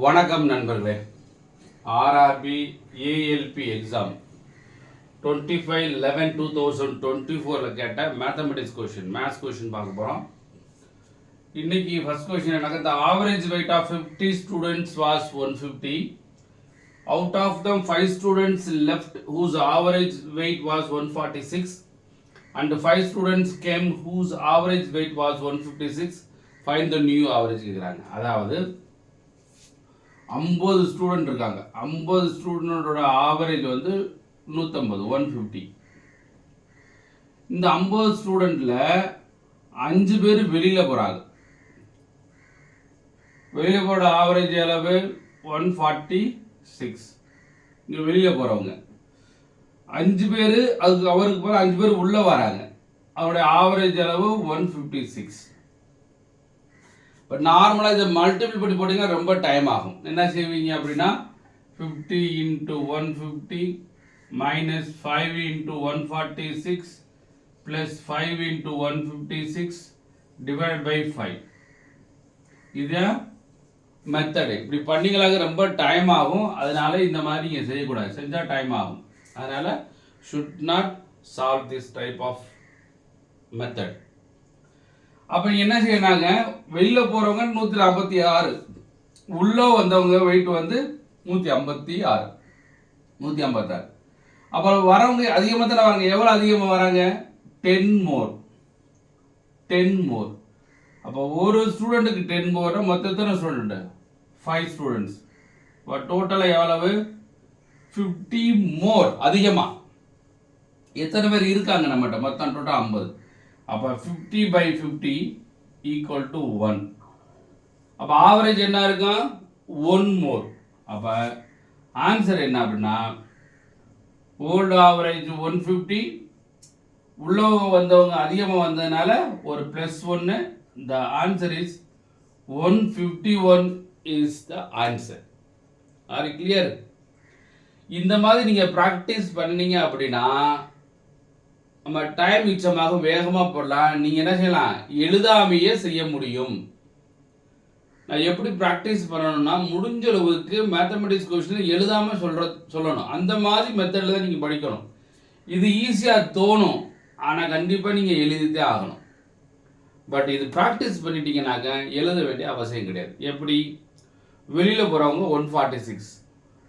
வணக்கம் நண்பர்களே. RRB ALP exam 25/11/2024 கேட்ட மேத்தமெட்டிக்ஸ் கொஷின், மேத்ஸ் கொஷின் பார்க்க போகிறோம். இன்னைக்கு ஃபர்ஸ்ட் கொஷின் எனக்கு the average weight of 50 students was 150. Out of them 5 students left whose average weight was 146 and 5 students came whose average weight was 156. Find the new average கேக்குறாங்க. அதாவது 50 student இருக்காங்க. 50 ஸ்டூடெண்டோட average வந்து 150, 150. இந்த 50 ஸ்டூடெண்ட்ல 5 பேர் வெளியில போறாங்க. வெளியில போற ஆவரேஜ் அளவு 146. இங்க வெளியில போறவங்க 5 பேர், அதுக்கு அவருக்கு போல 5 பேர் உள்ள வராங்க. அவருடைய ஆவரேஜ் அளவு 156. பட் நார்மலாக இதை மல்டிபிள் பண்ணி போட்டிங்கன்னா ரொம்ப டைம் ஆகும். என்ன செய்வீங்க அப்படின்னா 50 × 150 மைனஸ் 5 × 146 ப்ளஸ் 5 × 156 டிவைட் பை 5. இது மெத்தடு. இப்படி பண்ணிங்களாக ரொம்ப டைம் ஆகும். அதனால இந்த மாதிரி நீங்கள் செய்யக்கூடாது. செஞ்சால் டைம் ஆகும். அதனால் should not solve this type of method. அப்போ என்ன செய்யறாங்க, வெளியில் போகிறவங்க 146, உள்ளே வந்தவங்க வெயிட் வந்து 156, 156. அப்புறம் வரவங்க அதிகமாக தானே வராங்க. எவ்வளோ அதிகமாக வராங்க? 10 மோர். அப்போ ஒரு ஸ்டூடெண்ட்டுக்கு 10 மோர்னா மொத்தம் எத்தனை ஸ்டூடெண்ட்டு? 5 ஸ்டூடெண்ட்ஸ். இப்போ டோட்டலாக எவ்வளவு? 50 மோர் அதிகமாக. எத்தனை பேர் இருக்காங்க நம்மகிட்ட? மொத்தம் டோட்டல் 50. அப்போ 50/50 ஈக்குவல் டு 1. அப்போ ஆவரேஜ் என்ன இருக்கும்? 1 மோர். அப்போ ஆன்சர் என்ன அப்படின்னா ஓல்டு ஆவரேஜ் 150, உள்ளவங்க வந்தவங்க அதிகமாக வந்ததுனால ஒரு +1. The answer is 151 is the answer. R clear? இந்த மாதிரி நீங்கள் ப்ராக்டிஸ் பண்ணீங்க அப்படின்னா நம்ம டைம் மிச்சமாக வேகமாக போடலாம். நீங்கள் என்ன செய்யலாம்? எழுதாமையே செய்ய முடியும். நான் எப்படி ப்ராக்டிஸ் பண்ணணும்னா, முடிஞ்ச அளவுக்கு மேத்தமெட்டிக்ஸ் கொஸ்டின் எழுதாமல் சொல்லணும். அந்த மாதிரி மெத்தடில் தான் நீங்கள் படிக்கணும். இது ஈஸியாக தோணும், ஆனால் கண்டிப்பாக நீங்கள் எழுதித்தே ஆகணும். பட் இது ப்ராக்டிஸ் பண்ணிட்டீங்கன்னாக்க எழுத வேண்டிய அவசியம் கிடையாது. எப்படி? வெளியில் போகிறவங்க 146,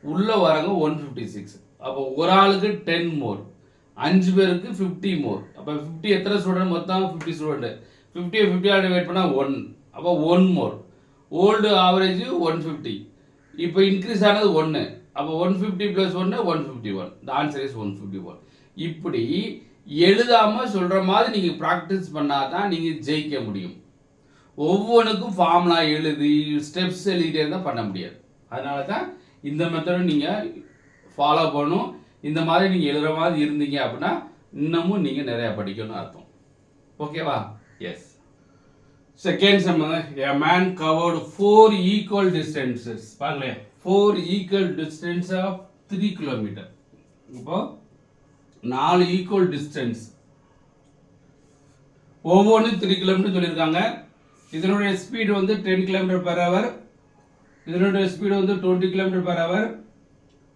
உள்ளே வரவங்க 156. அப்போ ஒரு ஆளுக்கு 10 மோர், 5 பேருக்கு 50 மோர். அப்போ 50 எத்தனை ஸ்டூடெண்ட்? மொத்தம் 50 ஸ்டூடெண்ட். 50 வெயிட் பண்ணால் 1. அப்போ 1 மோர். Old average 150. இப்போ இன்க்ரீஸ் ஆனது 1. அப்போ 150 + 1 151. The answer is 151. இப்படி எழுதாமல் சொல்கிற மாதிரி நீங்கள் ப்ராக்டிஸ் பண்ணால் தான் நீங்கள் ஜெயிக்க முடியும். ஒவ்வொன்றுக்கும் ஃபார்முலா எழுதி ஸ்டெப்ஸ் எழுதிட்டே இருந்தால் பண்ண முடியாது. அதனால தான் இந்த மெத்தடும் நீங்கள் ஃபாலோ பண்ணணும். இந்த மாதிரி நீங்கள் எழுதுகிற மாதிரி இருந்தீங்க அப்படின்னா இன்னமும் நீங்கள் நிறையா படிக்கணும்னு அர்த்தம். ஓகேவா? Yes. Second sum, a man covered 4 equal distances. பாருங்களேன், 4 equal distance of 3 km. இப்போ 4 equal distance, ஒவ்வொன்று 3 km சொல்லியிருக்காங்க. இதனுடைய ஸ்பீடு வந்து 10 km/h, இதனுடைய ஸ்பீடு வந்து 20 km/h,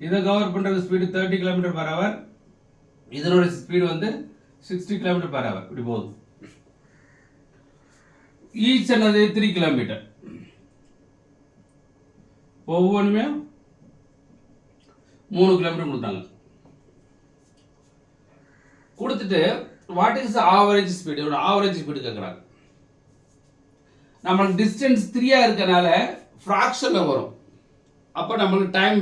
இதை கவர் பண்ணுறது ஸ்பீடு 30 km/h, இதனுடைய ஸ்பீடு வந்து 60 km/h. இப்படி போகுது. ஈச் என்னது 3 km. ஒவ்வொன்றுமே 3 km கொடுத்தாங்க. கொடுத்துட்டு what is average speed? Average speed கேட்குறாங்க. நம்மளுக்கு டிஸ்டன்ஸ் 3 இருக்கனால ஃப்ராக்ஷனில் வரும். அப்போ நம்மளுக்கு டைம்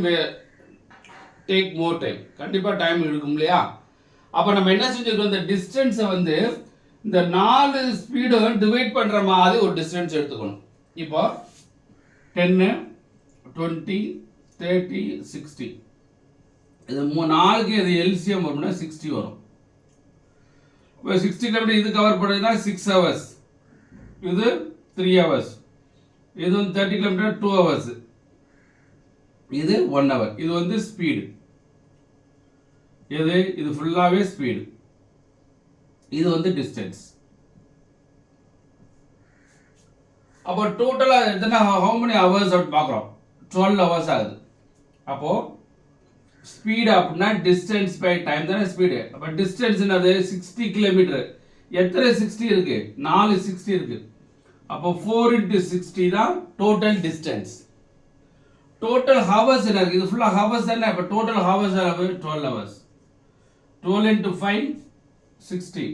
டேக் மோர் டைம், கண்டிப்பாக டைம் எடுக்கும் இல்லையா? அப்போ நம்ம என்ன செஞ்சுருக்கோம், இந்த டிஸ்டன்ஸை வந்து இந்த 4 ஸ்பீடை டிவைட் பண்ணுற மாதிரி ஒரு டிஸ்டன்ஸ் எடுத்துக்கணும். இப்போ 10, 20, 30, 60. இது 4க்கு இது எல்சிஎம் வரும்னா 60 வரும். இப்போ 60 km இது கவர் பண்ணுறதுனா 6 hours, இது 3 hours, இது வந்து 30 km 2 hours, இது 1 hour. இது வந்து ஸ்பீடு. இது ஃபுல்லாகவே ஸ்பீடு. இது வந்து டிஸ்டன்ஸ். அப்போ டோட்டலாக எத்தனை how many hours பார்க்குறோம்? 12 hours ஆகுது. அப்போ ஸ்பீடு அப்படின்னா டிஸ்டன்ஸ் பை டைம் தானே ஸ்பீடு. அப்போ டிஸ்டன்ஸ் என்னது 60 கிலோமீட்டர். எத்தனை 60 இருக்கு? 4 60 இருக்கு. அப்போ 4 into 60 தான் டோட்டல் டிஸ்டன்ஸ். டோட்டல் ஹவர்ஸ் என்ன இருக்கு? இது ஃபுல்லா ஹவர்ஸ் தானே. அப்போ டோட்டல் ஹவர்ஸ் அளவு 12 hours. 12 into 5 60.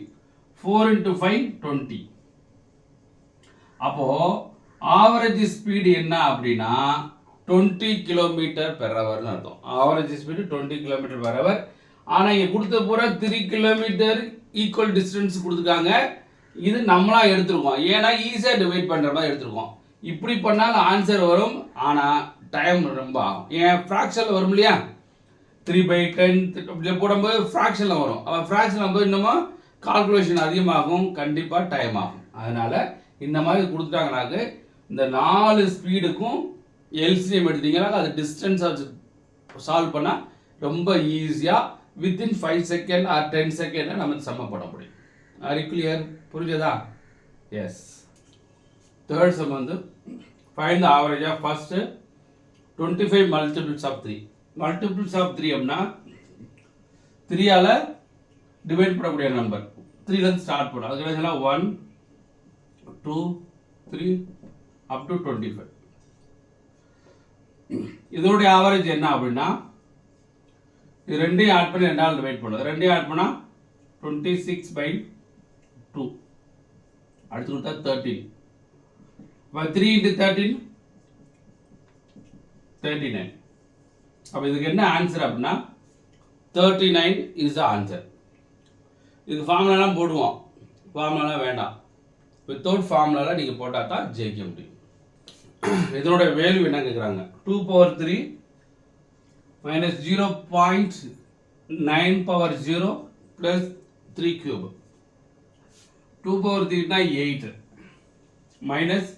4 into 5 20. அப்போ ஆவரேஜ் ஸ்பீடு என்ன அப்படின்னா 20 கிலோமீட்டர் பெர் ஹவர்னு அர்த்தம். Average speed 20 kilometre per hour. ஆனால் இங்கே கொடுத்த பூரா 3 கிலோமீட்டர் ஈக்குவல் டிஸ்டன்ஸ் கொடுத்துருக்காங்க. இது நம்மளா எடுத்துருக்கோம். ஏன்னா ஈஸியாக டிவைட் பண்ணுற மாதிரி எடுத்துருக்கோம். இப்படி பண்ணாலும் ஆன்சர் வரும், ஆனால் டைம் ரொம்ப ஆகும். ஏன் ஃப்ராக்ஷனில் வரும் இல்லையா? 3/10 இப்படி போடும்போது ஃப்ராக்ஷனில் வரும். அப்போ ஃப்ராக்ஷனில் போது இன்னமும் கால்குலேஷன் அதிகமாகும், கண்டிப்பாக டைம் ஆகும். அதனால் இந்த மாதிரி கொடுத்துட்டாங்கனாக்க இந்த 4 ஸ்பீடுக்கும் எல்சிஎம் எடுத்தீங்கன்னா அது டிஸ்டன்ஸ் சால்வ் பண்ணால் ரொம்ப ஈஸியாக வித்தின் 5 செகண்ட் ஆர் 10 செகண்டில் நம்ம சம்ம பண்ண முடியும். Are clear? புரிஞ்சதா? எஸ். தேர்ட் சம் வந்து find the average of first 25 multiples of 3. Multiples of 3 அப்படின்னா 3ஆல் டிவைட் பண்ணக்கூடிய நம்பர். 3லேருந்து ஸ்டார்ட் பண்ணும். அதுக்கு என்ன 1 2 3 up to 25. இதோடைய ஆவரேஜ் என்ன அப்படின்னா இது ரெண்டையும் ஆட் பண்ணி 2ஆல் டிவைட் பண்ணுது. ரெண்டையும் ஆட் பண்ணால் 26/2 அடுத்து கொடுத்தா 13. இப்போ 3 into 13 39. அப்போ இதுக்கு என்ன ஆன்சர் அப்படின்னா 39 இஸ் த ஆன்சர். இதுக்கு ஃபார்முலாலாம் போடுவோம், ஃபார்முலாலாம் வேண்டாம். வித்தவுட் ஃபார்முலாவில் நீங்கள் போட்டால் தான் ஜெயிக்க முடியும். இதனோட வேல்யூ என்ன கேட்குறாங்க? 2/3 minus 0.9/0 plus 3 cube. 2/3 னா 8 மைனஸ்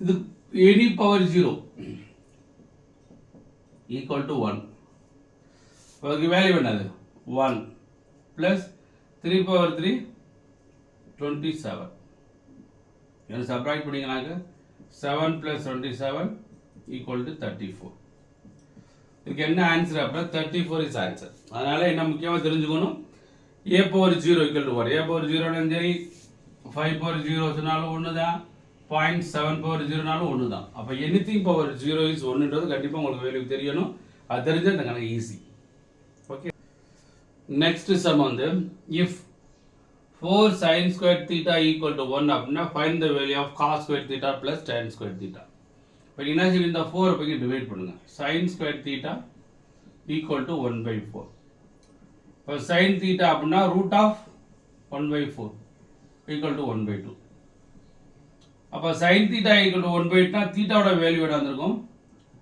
இது any power 0 equal to 1. அதுக்கு வேல்யூ என்னது? 1 plus 3/3 27. இதை சப்ராக்ட் பண்ணிங்கனாக்க 7 plus 27 equal to 34. இதுக்கு என்ன ஆன்சர் அப்படின்னா 34 இஸ் ஆன்சர். அதனால என்ன முக்கியமாக தெரிஞ்சுக்கணும், a/0 equal to 1. a/0 சரி, 5/0 சொன்னாலும் ஒன்று தான், 0.7/0னாலும் ஒன்று தான். அப்போ எனிதிங் பவர் 0 இஸ் 1ன்றது கண்டிப்பாக உங்களுக்கு வேல்யூ தெரியணும். அது தெரிஞ்சால் இந்த கணக்கு ஈஸி. ஓகே, நெக்ஸ்ட் சம் வந்து if 4 sin squared theta equal to 1 அப்படின்னா find the value of cos squared theta plus tan squared theta. இப்போ என்ன செய்யும், இந்த 4 போய் டிவைட் பண்ணுங்க. sin squared theta equal to 1/4. இப்போ sin theta அப்படின்னா root of 1/4 equal to 1/2. அப்போ sin theta equal to 1/2னா தீட்டாவோட வேல்யூ என்ன வந்திருக்கும்?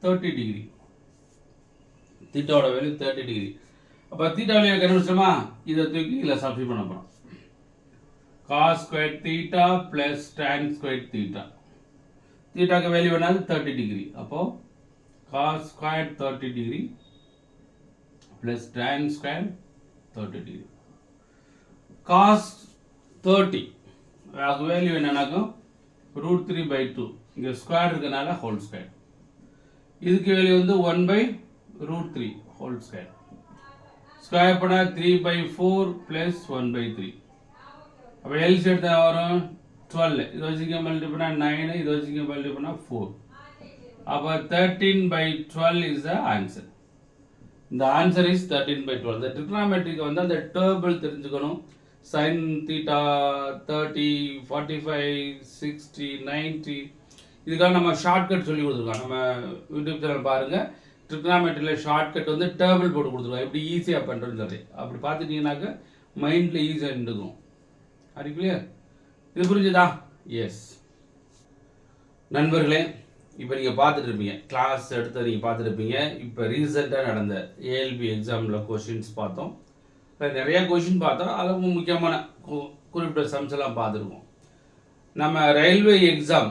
30 டிகிரி. தீட்டாவோட வேல்யூ 30 டிகிரி. அப்போ தீட்டா வேல்யூ கண்டுபிடிச்சோமா, இதை தூக்கி இதில் சப்ஸ்டிட்யூட் பண்ண போகிறோம். cos squared theta plus tan squared theta. தீட்டாக்கு வேல்யூ என்னது? 30 டிகிரி. அப்போ cos squared 30 degree plus tan squared 30 degree. cos 30 அது வேல்யூ என்னன்னாக்கும் √3/2. இங்கே ஸ்கொயர் இருக்கனால ஹோல் ஸ்கொயர். இதுக்கு வேல்யூ வந்து 1/√3 ஹோல் ஸ்கொயர். ஸ்கொயர் பண்ணால் 3/4 plus 1/3. அப்போ எல்சி எடுத்தா வரும் 12. இதை வச்சுக்க மல்டி பண்ணால் 9, இதை வச்சுக்க மல்டி பண்ணால் 4. அப்போ 13/12 இஸ் த ஆன்சர். இந்த ஆன்சர் இஸ் 13/12. இந்த ட்ரிக்னாமெட்ரிக்கு வந்து அந்த டேபிள் தெரிஞ்சுக்கணும். sin theta 30, 45, 60, 90 இதுக்காக நம்ம ஷார்ட்கட் சொல்லி கொடுத்துருக்கோம். நம்ம யூடியூப் சேனல் பாருங்கள், ட்ரிக்னாமெட்ரியில் ஷார்ட்கட் வந்து டேபிள் போட்டு கொடுத்துருக்கோம், எப்படி ஈஸியாக பண்ணுறதுன்னு சொல்லி. அப்படி பார்த்துட்டிங்கனாக்க மைண்டில் ஈஸியாக நின்றுக்கும். அது கிளியர்? இது புரிஞ்சுதா? எஸ் நண்பர்களே, இப்போ நீங்கள் பார்த்துட்டு இருப்பீங்க, கிளாஸ் எடுத்து நீங்கள் பார்த்துருப்பீங்க. இப்போ ரீசெண்டாக நடந்த ஏஎல்பி எக்ஸாமில் கொஷின்ஸ் பார்த்தோம். நிறையா கொஷின் பார்த்தோம். அதுவும் முக்கியமான குறிப்பிட்ட சம்ஸ் எல்லாம் பார்த்துருக்கோம். நம்ம ரயில்வே எக்ஸாம்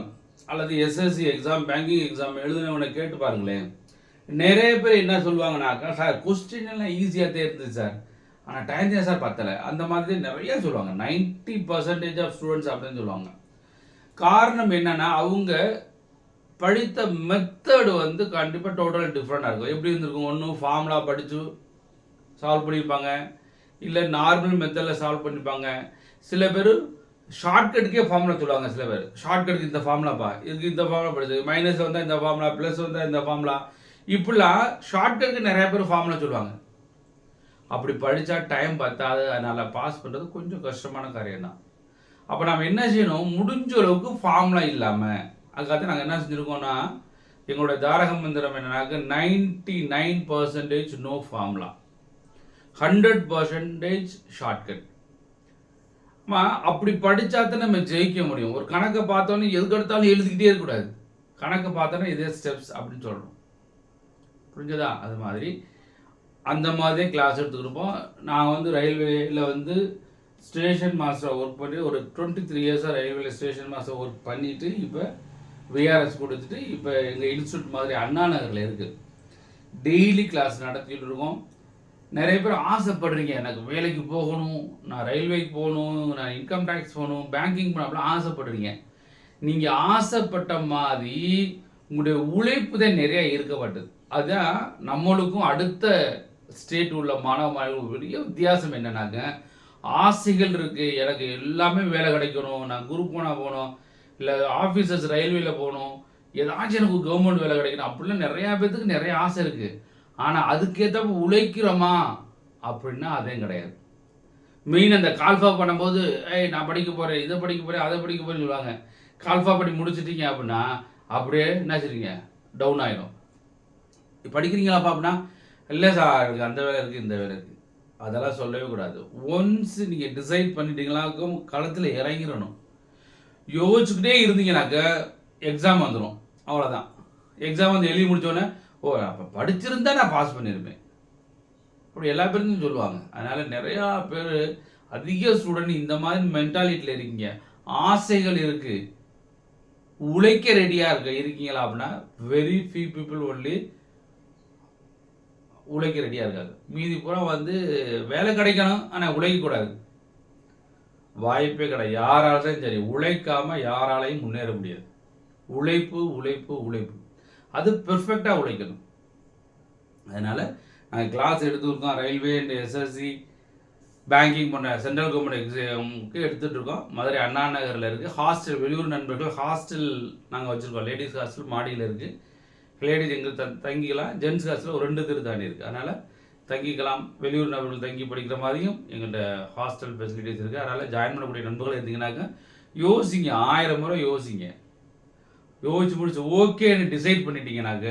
அல்லது எஸ்எஸ்சி எக்ஸாம், பேங்கிங் எக்ஸாம் எழுதுனவனை கேட்டு பாருங்களேன். நிறைய பேர் என்ன சொல்லுவாங்கனாக்கா, சார் கொஸ்டின் எல்லாம் ஈஸியாக தான் இருந்துச்சு சார், ஆனால் டைம் தான் சார் பத்தலை, அந்த மாதிரி நிறைய சொல்லுவாங்க. 90% ஆஃப் ஸ்டூடெண்ட்ஸ் அப்படின்னு சொல்லுவாங்க. காரணம் என்னன்னா, அவங்க படித்த மெத்தடு வந்து கண்டிப்பாக டோட்டல் டிஃப்ரெண்டாக இருக்கும். எப்படி இருந்திருக்கும், ஒன்று ஃபார்முலா படித்து சால்வ் பண்ணியிருப்பாங்க, இல்லை நார்மல் மெத்தடில் சால்வ் பண்ணியிருப்பாங்க. சில பேர் ஷார்ட்கட்டுக்கே ஃபார்முலா சொல்லுவாங்க. சில பேர் ஷார்ட்கட்டுக்கு இந்த ஃபார்முலாப்பா, இதுக்கு இந்த ஃபார்முலா படிச்சு, மைனஸ் வந்தால் இந்த ஃபார்முலா, ப்ளஸ் வந்தால் இந்த ஃபார்முலா, இப்படிலாம் ஷார்ட்கட்டுக்கு நிறைய பேர் ஃபார்முலா சொல்லுவாங்க. அப்படி படித்தா டைம் பத்தாது, அதனால் பாஸ் பண்ணுறது கொஞ்சம் கஷ்டமான காரியம் தான். அப்போ நம்ம என்ன செய்யணும், முடிஞ்ச அளவுக்கு ஃபார்முலா இல்லாமல், அதுக்காக நாங்கள் என்ன செஞ்சுருக்கோம்னா, எங்களோட தாரக மந்திரம் என்னன்னாக்க 99% நோ ஃபார்முலா, 100% ஷார்ட்கட். அப்படி படித்தா தான் நம்ம ஜெயிக்க முடியும். ஒரு கணக்கை பார்த்தோன்னே எதுக்கு எடுத்தாலும் எழுதிக்கிட்டே இருக்கக்கூடாது. கணக்கை பார்த்தோன்னே இதே ஸ்டெப்ஸ் அப்படின்னு சொல்லணும். புரிஞ்சதா? அது மாதிரி அந்த மாதிரி கிளாஸ் எடுத்துக்கிருப்போம். நான் வந்து ரயில்வேயில் வந்து ஸ்டேஷன் மாஸ்டர் ஒர்க் பண்ணி ஒரு 23 இயர்ஸாக ரயில்வேல ஸ்டேஷன் மாஸ்டர் ஒர்க் பண்ணிவிட்டு இப்போ விஆர்எஸ் கொடுத்துட்டு இப்போ எங்கள் இன்ஸ்டியூட் மாதிரி அண்ணா நகரில் இருக்குது. டெய்லி கிளாஸ் நடத்திட்டு இருக்கோம். நிறைய பேர் ஆசைப்படுறீங்க, எனக்கு வேலைக்கு போகணும், நான் ரயில்வேக்கு போகணும், நான் இன்கம் டேக்ஸ் போகணும், பேங்கிங் போகணும், அப்படிலாம் ஆசைப்படுறீங்க. நீங்கள் ஆசைப்பட்ட மாதிரி உங்களுடைய உழைப்பு தான் நிறையா இருக்கப்பட்டது. அதுதான் நம்மளுக்கும் அடுத்த ஸ்டேட் உள்ள மாணவ மாணவர்களுக்கு பெரிய வித்தியாசம் என்னன்னாக்க, ஆசைகள் இருக்குது, எனக்கு எல்லாமே வேலை கிடைக்கணும், நான் குரூப் ஒன்றா போகணும், இல்லை ஆஃபீஸர்ஸ் ரயில்வேயில் போகணும், ஏதாச்சும் எனக்கு கவர்மெண்ட் வேலை கிடைக்கணும், அப்படிலாம் நிறையா பேர்த்துக்கு நிறைய ஆசை இருக்குது. ஆனால் அதுக்கேற்ற உழைக்கிறோமா அப்படின்னா அதையும் கிடையாது. மெயின் அந்த கால்ஃபா பண்ணும்போது, நான் படிக்க போகிறேன், இதை படிக்க போகிறேன், அதை படிக்க போகிறேன்னு சொல்லுவாங்க. கால்ஃபா படி முடிச்சிட்டிங்க அப்படின்னா அப்படியே என்ன செய்றீங்க, டவுன் ஆகிடும். படிக்கிறீங்களாப்பா அப்படின்னா, இல்லை சார் எனக்கு அந்த வேலை இருக்குது, இந்த வேலை இருக்குது, அதெல்லாம் சொல்லவே கூடாது. ஒன்ஸ் நீங்கள் டிசைட் பண்ணிட்டீங்களாக்கும் களத்தில் இறங்கிடணும். யோசிச்சுக்கிட்டே இருந்தீங்கன்னாக்க எக்ஸாம் வந்துடும், அவ்வளோதான். எக்ஸாம் வந்து எழுதி முடித்தோடனே, அப்போ படிச்சிருந்தா நான் பாஸ் பண்ணியிருப்பேன் அப்படி எல்லா பேருக்கும் சொல்லுவாங்க. அதனால் நிறையா பேர், அதிக ஸ்டூடெண்ட் இந்த மாதிரி மென்டாலிட்டியில் இருக்கீங்க. ஆசைகள் இருக்குது, உழைக்க ரெடியாக இருக்கீங்களா அப்படின்னா வெரி ஃபியூ பீப்புள் ஒன்லி உழைக்க ரெடியாக இருக்காது. மீதி பூரா வந்து வேலை கிடைக்கணும், ஆனால் உழைக்கக்கூடாது, வாய்ப்பே கிடையாது. யாராலும் சரி உழைக்காமல் யாராலையும் முன்னேற முடியாது. உழைப்பு உழைப்பு உழைப்பு, அது பெர்ஃபெக்டாக உழைக்கணும். அதனால் நாங்கள் கிளாஸ் எடுத்துருக்கோம். ரயில்வே அண்ட் எஸ்எஸ்சி பேங்கிங் போன்ற சென்ட்ரல் கவர்மெண்ட் எக்ஸாமுக்கு எடுத்துகிட்டு இருக்கோம். மதுரை அண்ணா நகரில் இருக்குது. ஹாஸ்டல், வெளியூர் நண்பர்கள் ஹாஸ்டல் நாங்கள் வச்சுருக்கோம். லேடிஸ் ஹாஸ்டல் மாடியில் இருக்குது. லேடிஸ் எங்களுக்கு தங்கிக்கலாம். ஜென்ட்ஸ் ஹாஸ்டல் ஒரு 2 தெரு தாண்டி இருக்குது. அதனால் தங்கிக்கலாம். வெளியூர் நண்பர்கள் தங்கி படிக்கிற மாதிரியும் எங்கள்கிட்ட ஹாஸ்டல் ஃபெசிலிட்டிஸ் இருக்குது. அதனால் ஜாயின் பண்ணக்கூடிய நண்பர்கள் இருந்தீங்கன்னாக்க யோசிங்க, 1000 முறை யோசிங்க. யோசிச்சு முடிச்சு ஓகேன்னு டிசைட் பண்ணிட்டீங்கன்னாக்க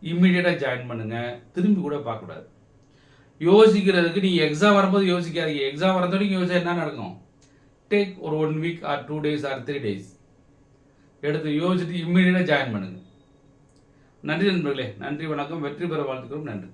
இம்மிடியேட்டாக ஜாயின் பண்ணுங்கள். திரும்பி கூட பார்க்கக்கூடாது. யோசிக்கிறதுக்கு நீங்கள் எக்ஸாம் வரும்போது யோசிக்காதீங்க. எக்ஸாம் வரத்தோடையும் யோசிச்சா என்ன நடக்கும், டேக் ஒரு 1 week or 2 days or 3 days எடுத்து யோசிச்சுட்டு இம்மிடியேட்டாக ஜாயின் பண்ணுங்கள். நன்றி நண்பர்களே, நன்றி, வணக்கம், வெற்றி பெற வாழ்த்துக்கிறோம். நன்றி.